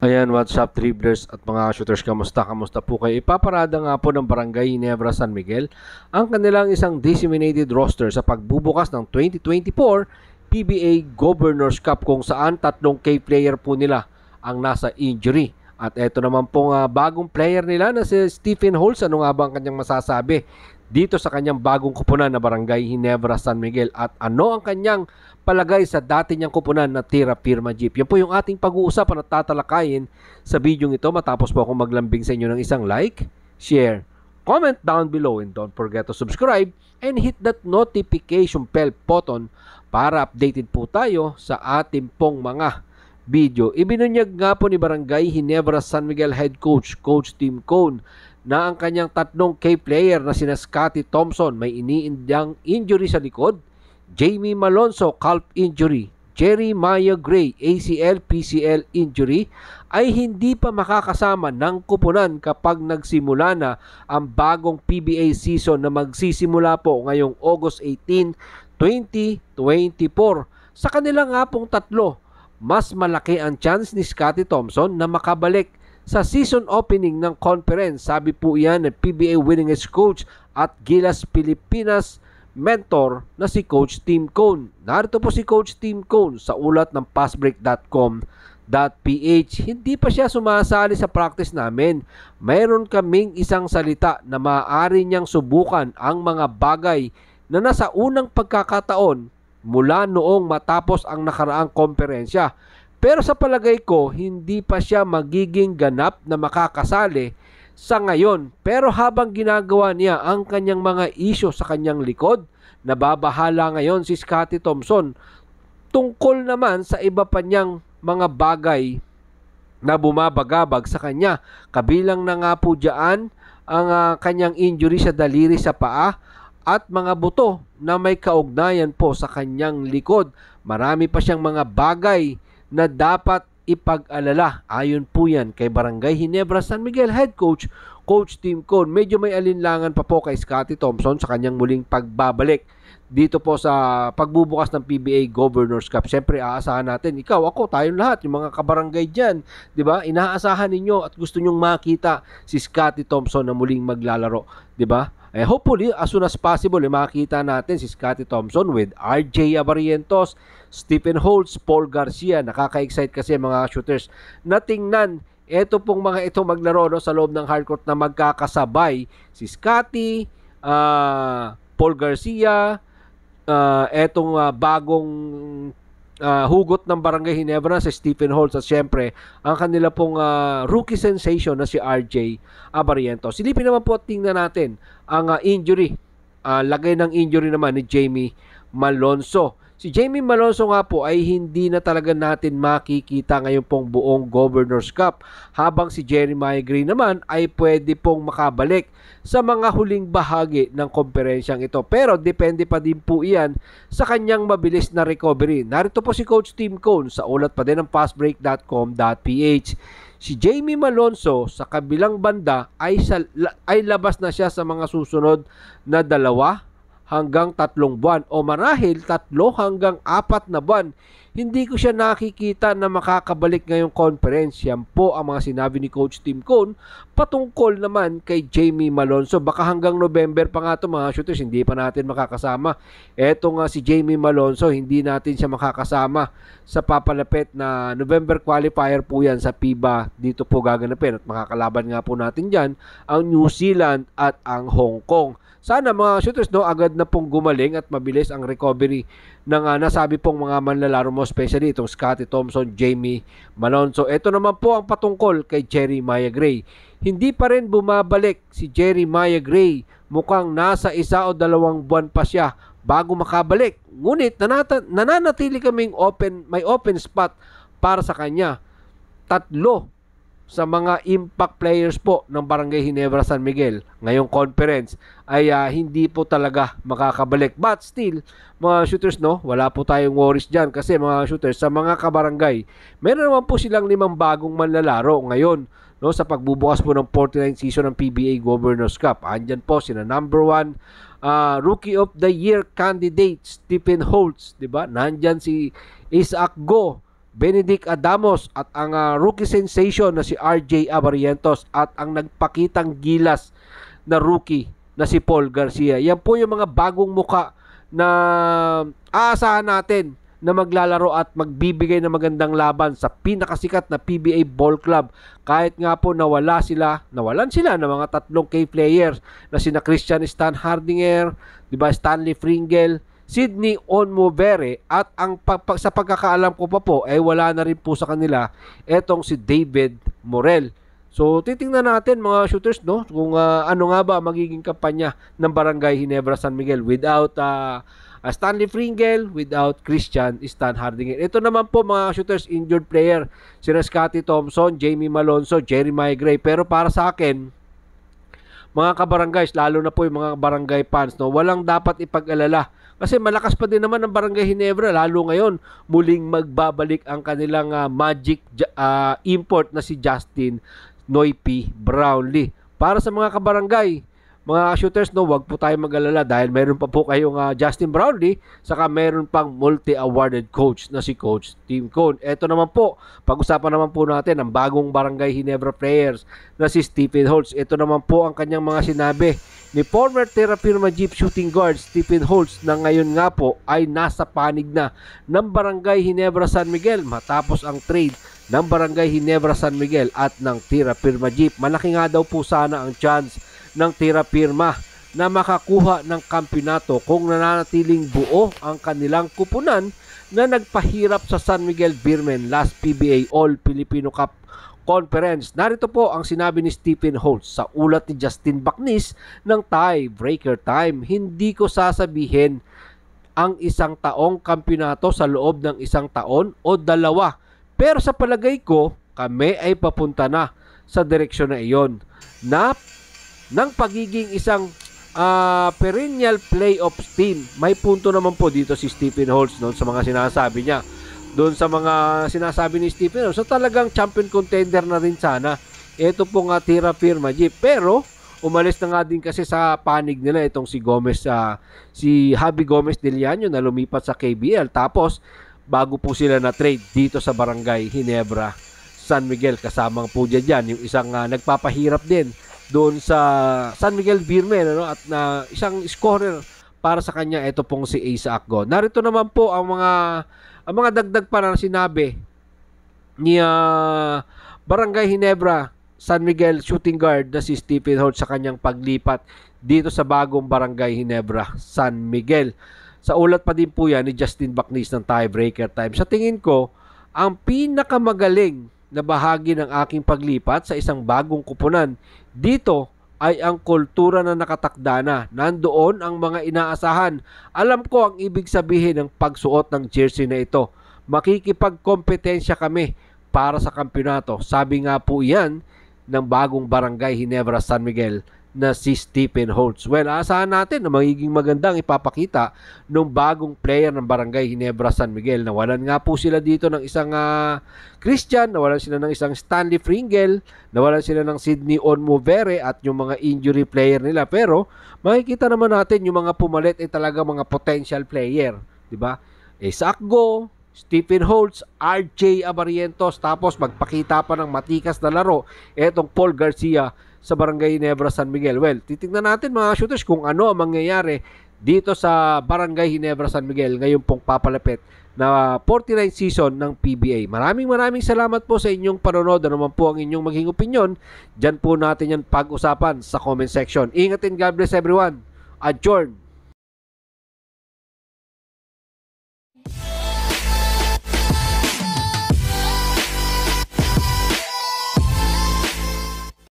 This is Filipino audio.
Ayan, what's up dribblers at mga shooters, kamusta po kayo? Ipaparada nga po ng Barangay Ginebra San Miguel ang kanilang isang disseminated roster sa pagbubukas ng 2024 PBA Governors Cup, kung saan tatlong K-player po nila ang nasa injury. At eto naman pong bagong player nila na si Stephen Holtz. Ano nga ba ang kanyang masasabi dito sa kanyang bagong kupunan na Barangay Ginebra San Miguel, at ano ang kanyang palagay sa dati niyang kupunan na Tira Firma Jeep? Yan po yung ating pag-uusapan at tatalakayin sa video ito, matapos po akong maglambing sa inyo ng isang like, share, comment down below, and don't forget to subscribe and hit that notification bell button para updated po tayo sa ating pong mga video. Ibinunyag nga po ni Barangay Ginebra San Miguel Head Coach, Coach Tim Cone, na ang kanyang tatlong K-player na sina Scotty Thompson, may iniindang injury sa likod, Jamie Malonzo, calf injury, Jeremiah Gray, ACL, PCL injury, ay hindi pa makakasama ng kupunan kapag nagsimula na ang bagong PBA season na magsisimula po ngayong August 18, 2024. Sa kanila nga pong tatlo, mas malaki ang chance ni Scotty Thompson na makabalik sa season opening ng conference. Sabi po yan ng PBA winningest coach at Gilas Pilipinas mentor na si Coach Tim Cone. Narito po si Coach Tim Cone sa ulat ng passbreak.com.ph. Hindi pa siya sumasali sa practice namin. Mayroon kaming isang salita na maaari niyang subukan ang mga bagay na nasa unang pagkakataon mula noong matapos ang nakaraang komperensya. Pero sa palagay ko, hindi pa siya magiging ganap na makakasali sa ngayon. Pero habang ginagawa niya ang kanyang mga isyo sa kanyang likod, nababahala ngayon si Scotty Thompson tungkol naman sa iba pa niyang mga bagay na bumabagabag sa kanya. Kabilang na nga po dyan ang kanyang injury sa daliri sa paa at mga buto na may kaugnayan po sa kanyang likod. Marami pa siyang mga bagay na dapat ipag-alala. Ayon po yan kay Barangay Ginebra San Miguel Head Coach, Coach Tim Cone. Medyo may alinlangan pa po kay Scotty Thompson sa kanyang muling pagbabalik dito po sa pagbubukas ng PBA Governors Cup. Siyempre, aasahan natin, ikaw, ako, tayong lahat, yung mga kabarangay dyan, di ba? Inaasahan ninyo at gusto nyong makita si Scotty Thompson na muling maglalaro, di ba? Hopefully, as soon as possible, makita natin si Scotty Thompson with RJ Abarientos, Stephen Holtz, Paul Garcia. Nakaka-excite kasi mga shooters na tingnan ito pong mga ito maglaro sa loob ng hardcourt na magkakasabay. Si Scotty, Paul Garcia, etong bagong hugot ng Barangay Ginebra sa Stephen Holtz, at syempre ang kanila pong rookie sensation na si RJ Abarientos. Silipin naman po at tingnan natin ang injury, lagay ng injury naman ni Jamie Malonzo. Si Jamie Malonzo nga po ay hindi na talaga natin makikita ngayon pong buong Governors Cup, habang si Jeremiah Gray naman ay pwede pong makabalik sa mga huling bahagi ng komperensyang ito. Pero depende pa din po iyan sa kanyang mabilis na recovery. Narito po si Coach Tim Cone sa ulat pa din ng passbreak.com.ph. Si Jamie Malonzo sa kabilang banda ay labas na siya sa mga susunod na 2 hanggang 3 buwan, o marahil 3 hanggang 4 na buwan. Hindi ko siya nakikita na makakabalik ngayong conference. Yan po ang mga sinabi ni Coach Tim Cone patungkol naman kay Jamie Malonzo. Baka hanggang November pa nga ito mga shooters, hindi pa natin makakasama. Eto nga si Jamie Malonzo, hindi natin siya makakasama sa papalapit na November qualifier po yan sa FIBA. Dito po gaganapin at makakalaban nga po natin dyan ang New Zealand at ang Hong Kong. Sana mga shooters agad na pong gumaling at mabilis ang recovery ng nasabi pong mga manlalaro mo, especially itong Scotty Thompson, Jamie Malonzo. Ito naman po ang patungkol kay Jeremiah Gray. Hindi pa rin bumabalik si Jeremiah Gray. Mukhang nasa 1 o 2 buwan pa siya bago makabalik. Ngunit nananatili kaming may open spot para sa kanya. 3 sa mga impact players po ng Barangay Ginebra San Miguel ngayong conference ay hindi po talaga makakabalik. But still, mga shooters, wala po tayong worries dyan, kasi mga shooters, sa mga kabarangay, meron naman po silang 5 bagong manlalaro ngayon sa pagbubukas po ng 49th season ng PBA Governors Cup. Andyan po sina number 1 Rookie of the Year candidate Stephen Holtz, 'di ba? Nandyan si Isaac Go, Benedict Adamos at ang rookie sensation na si RJ Abarientos at ang nagpakitang gilas na rookie na si Paul Garcia. Yan po yung mga bagong muka na aasahan natin na maglalaro at magbibigay ng magandang laban sa pinakasikat na PBA ball club. Kahit nga po nawalan sila ng mga tatlong key players na sina Christian Stan Hardinger, diba, Stanley Fringle, Sidney Onmovere, at ang sa pagkakaalam ko pa po ay wala na rin po sa kanila etong si David Morel. So titingnan natin mga shooters, no, kung ano nga ba magiging kampanya ng Barangay Ginebra San Miguel without Stanley Fringle, without Christian Stan Hardinger. Ito naman po mga shooters, injured player, sina Scotty Thompson, Jamie Malonzo, Jeremiah Gray. Pero para sa akin, mga kabarangays, lalo na po yung mga barangay fans, no, walang dapat ipag-alala. Kasi malakas pa din naman ang Barangay Ginebra, lalo ngayon muling magbabalik ang kanilang magic import na si Justin Noypi Brownlee. Para sa mga kabarangay, mga shooters, no, wag po tayo mag-alala dahil mayroon pa po kayong Justin Brownlee, saka mayroon pang multi-awarded coach na si Coach Tim Cone. Ito naman po, pag-usapan naman po natin ang bagong Barangay Ginebra players na si Stephen Holtz. Ito naman po ang kanyang mga sinabi ni former Terra Firma Jeep shooting guard Stephen Holtz na ngayon nga po ay nasa panig na ng Barangay Ginebra San Miguel matapos ang trade ng Barangay Ginebra San Miguel at ng Terra Firma Jeep. Malaki nga daw po sana ang chance ng Terra Firma na makakuha ng kampiyonato kung nananatiling buo ang kanilang kupunan na nagpahirap sa San Miguel Beermen last PBA All Filipino Cup Conference. Narito po ang sinabi ni Stephen Holtz sa ulat ni Justin Bacnis ng Tie Breaker Time. Hindi ko sasabihin ang isang taong kampiyonato sa loob ng isang taon o dalawa. Pero sa palagay ko, kami ay papunta na sa direksyon na iyon na ng pagiging isang perennial playoff team. May punto naman po dito si Stephen Holtz, no, sa mga sinasabi niya. Doon sa mga sinasabi ni Stephen Holtz, so talagang champion contender na rin sana. Ito po nga Terra Firma Jeep. Pero umalis na nga din kasi sa panig nila itong si Gomez, si Javi Gomez Deliano na lumipat sa KBL. Tapos bago po sila na trade dito sa Barangay Ginebra San Miguel. Kasamang po dyan yung isang nagpapahirap din doon sa San Miguel Beermen, ano, at na isang scorer para sa kanya, ito pong si Asa Akgo. Narito naman po ang mga dagdag pa na sinabi ni Barangay Ginebra San Miguel shooting guard na si Stephen Holtz sa kanyang paglipat dito sa bagong Barangay Ginebra San Miguel. Sa ulat pa din po yan ni Justin Bacnis ng Tiebreaker Time. Sa tingin ko, ang pinakamagaling na bahagi ng aking paglipat sa isang bagong kupunan dito ay ang kultura na nakatakda na. Nandoon ang mga inaasahan. Alam ko ang ibig sabihin ng pagsuot ng jersey na ito. Makikipagkompetensya kami para sa kampiyonato. Sabi nga po yan ng bagong Barangay Ginebra San Miguel na si Stephen Holtz. Well, asahan natin na magiging magandang ipapakita ng bagong player ng Barangay Ginebra San Miguel. Nawalan nga po sila dito ng isang Christian, nawalan sila ng isang Stanley Fringle, nawalan sila ng Sidney Onmovere at yung mga injury player nila. Pero makikita naman natin yung mga pumalit ay talaga mga potential player, di ba? Asa Akgo, Stephen Holtz, RJ Abarientos, tapos magpakita pa ng matikas na laro etong Paul Garcia sa Barangay Ginebra San Miguel. Well, titignan natin mga shooters kung ano ang mangyayari dito sa Barangay Ginebra San Miguel ngayon pong papalapit na 49 season ng PBA. Maraming salamat po sa inyong panonood. Ano naman po ang inyong maging opinion, dyan po natin yan pag-usapan sa comment section. Ingatin, God bless everyone. Adjourn.